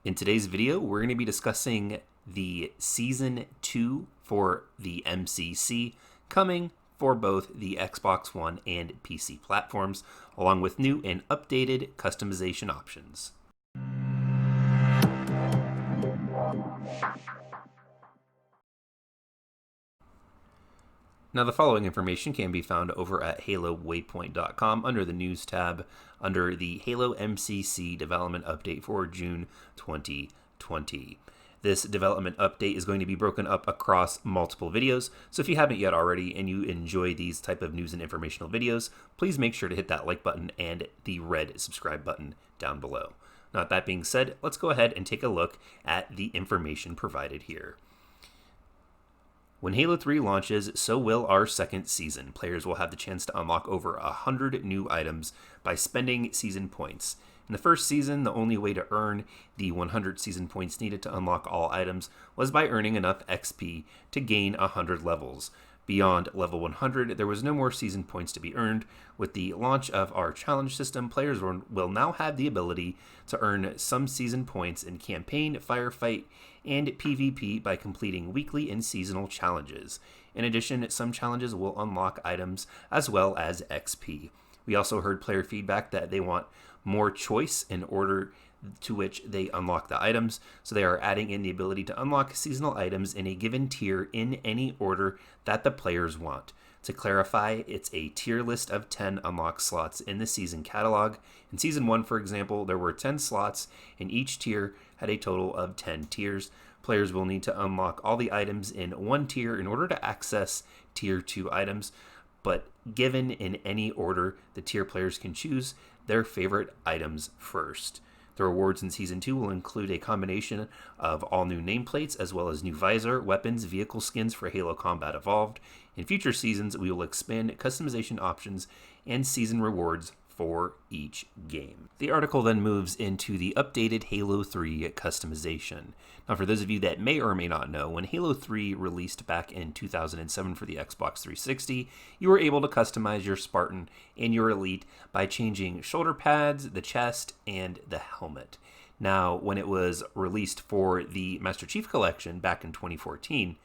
In today's video, we're going to be discussing the Season 2 for the MCC coming for both the Xbox One and PC platforms, along with new and updated customization options. Now, the following information can be found over at HaloWaypoint.com under the News tab under the Halo MCC Development Update for June 2020. This development update is going to be broken up across multiple videos, so if you haven't yet already and you enjoy these type of news and informational videos, please make sure to hit that like button and the red subscribe button down below. Now, that being said, let's go ahead and take a look at the information provided here. When Halo 3 launches, so will our second season. Players will have the chance to unlock over 100 new items by spending season points. In the first season, the only way to earn the 100 season points needed to unlock all items was by earning enough XP to gain 100 levels. Beyond level 100, there was no more season points to be earned. With the launch of our challenge system, players will now have the ability to earn some season points in campaign, firefight, and PvP by completing weekly and seasonal challenges. In addition, some challenges will unlock items as well as XP. We also heard player feedback that they want more choice in order to which they unlock the items, so they are adding in the ability to unlock seasonal items in a given tier in any order that the players want. To clarify, it's a tier list of 10 unlock slots in the season catalog. In Season 1, for example, there were 10 slots, and each tier had a total of 10 tiers. Players will need to unlock all the items in one tier in order to access Tier 2 items, but given in any order, the tier players can choose their favorite items first. The rewards in Season 2 will include a combination of all new nameplates as well as new visor, weapons, vehicle skins for Halo Combat Evolved. In future seasons, we will expand customization options and season rewards for each game. The article then moves into the updated Halo 3 customization. Now, for those of you that may or may not know, when Halo 3 released back in 2007 for the Xbox 360, you were able to customize your Spartan and your Elite by changing shoulder pads, the chest, and the helmet. Now, when it was released for the Master Chief Collection back in 2014,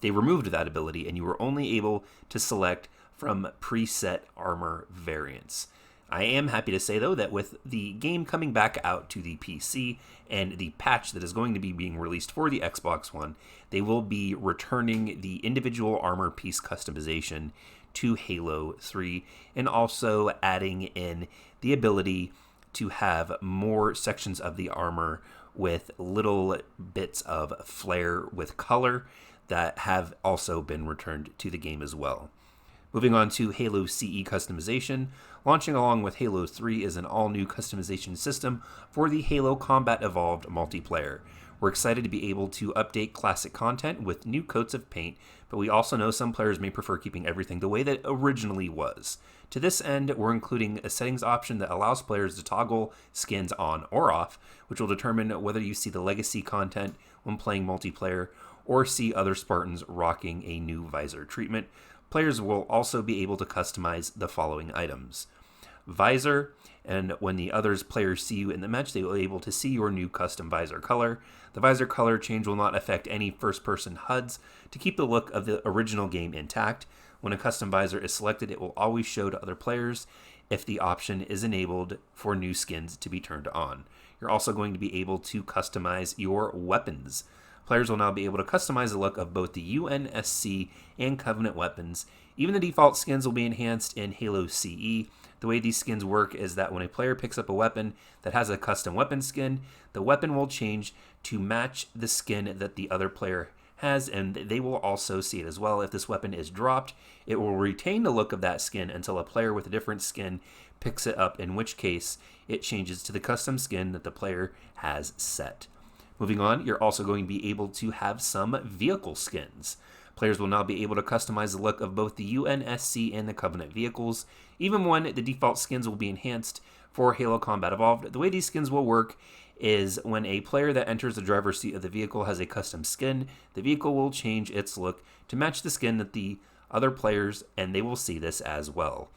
they removed that ability and you were only able to select from preset armor variants. I am happy to say, though, that with the game coming back out to the PC and the patch that is going to be being released for the Xbox One, they will be returning the individual armor piece customization to Halo 3 and also adding in the ability to have more sections of the armor with little bits of flare with color that have also been returned to the game as well. Moving on to Halo CE customization, launching along with Halo 3 is an all-new customization system for the Halo Combat Evolved multiplayer. We're excited to be able to update classic content with new coats of paint, but we also know some players may prefer keeping everything the way that it originally was. To this end, we're including a settings option that allows players to toggle skins on or off, which will determine whether you see the legacy content when playing multiplayer or see other Spartans rocking a new visor treatment. Players will also be able to customize the following items. Visor, and when the other players see you in the match, they will be able to see your new custom visor color. The visor color change will not affect any first-person HUDs to keep the look of the original game intact. When a custom visor is selected, it will always show to other players if the option is enabled for new skins to be turned on. You're also going to be able to customize your weapons. Players will now be able to customize the look of both the UNSC and Covenant weapons. Even the default skins will be enhanced in Halo CE. The way these skins work is that when a player picks up a weapon that has a custom weapon skin, the weapon will change to match the skin that the other player has, and they will also see it as well. If this weapon is dropped, it will retain the look of that skin until a player with a different skin picks it up, in which case it changes to the custom skin that the player has set. Moving on, you're also going to be able to have some vehicle skins. Players will now be able to customize the look of both the UNSC and the Covenant vehicles. Even when the default skins will be enhanced for Halo Combat Evolved, the way these skins will work is when a player that enters the driver's seat of the vehicle has a custom skin, the vehicle will change its look to match the skin that the other players, and they will see this as well.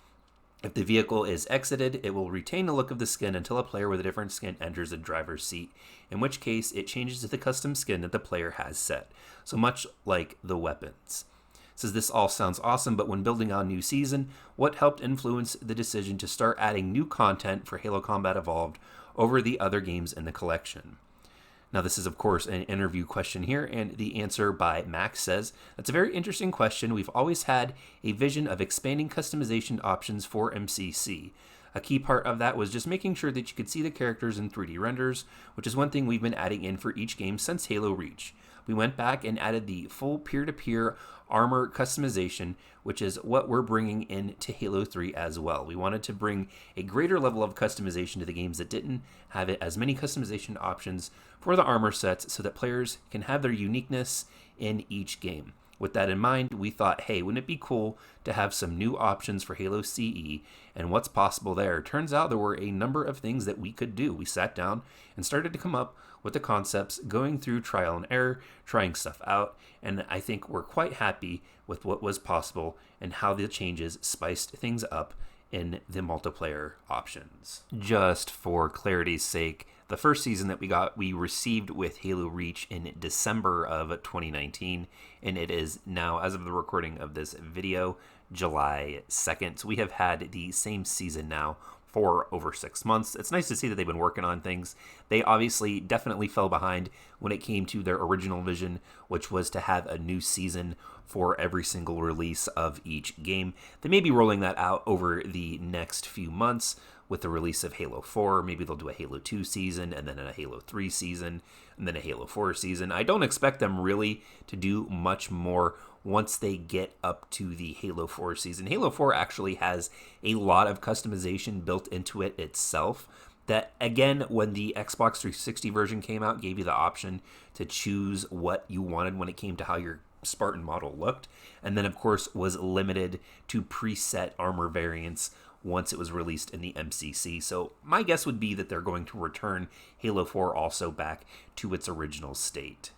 If the vehicle is exited, it will retain the look of the skin until a player with a different skin enters the driver's seat, in which case it changes to the custom skin that the player has set, so much like the weapons. It says this all sounds awesome, but when building on new season, what helped influence the decision to start adding new content for Halo Combat Evolved over the other games in the collection? Now, this is, of course, an interview question here, and the answer by Max says, that's a very interesting question. We've always had a vision of expanding customization options for MCC. A key part of that was just making sure that you could see the characters in 3D renders, which is one thing we've been adding in for each game since Halo Reach. We went back and added the full peer-to-peer armor customization, which is what we're bringing into Halo 3 as well. We wanted to bring a greater level of customization to the games that didn't have it, as many customization options for the armor sets so that players can have their uniqueness in each game. With that in mind, we thought, hey, wouldn't it be cool to have some new options for Halo CE and what's possible there? Turns out there were a number of things that we could do. We sat down and started to come up with the concepts, going through trial and error, trying stuff out, and I think we're quite happy with what was possible and how the changes spiced things up in the multiplayer options. Just for clarity's sake, the first season that we received with Halo Reach in December of 2019, and it is now, as of the recording of this video, July 2nd. So we have had the same season now for over 6 months. It's nice to see that they've been working on things. They obviously definitely fell behind when it came to their original vision, which was to have a new season for every single release of each game. They may be rolling that out over the next few months with the release of Halo 4. Maybe they'll do a Halo 2 season, and then a Halo 3 season, and then a Halo 4 season. I don't expect them really to do much more once they get up to the Halo 4 season. Halo 4 actually has a lot of customization built into it itself that, again, when the Xbox 360 version came out, gave you the option to choose what you wanted when it came to how your Spartan model looked, and then, of course, was limited to preset armor variants once it was released in the MCC. So my guess would be that they're going to return Halo 4 also back to its original state.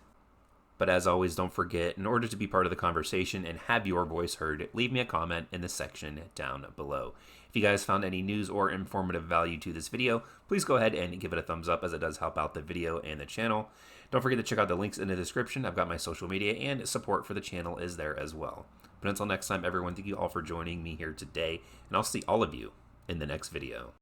But as always, don't forget, in order to be part of the conversation and have your voice heard, leave me a comment in the section down below. If you guys found any news or informative value to this video, please go ahead and give it a thumbs up, as it does help out the video and the channel. Don't forget to check out the links in the description. I've got my social media, and support for the channel is there as well. But until next time, everyone, thank you all for joining me here today, and I'll see all of you in the next video.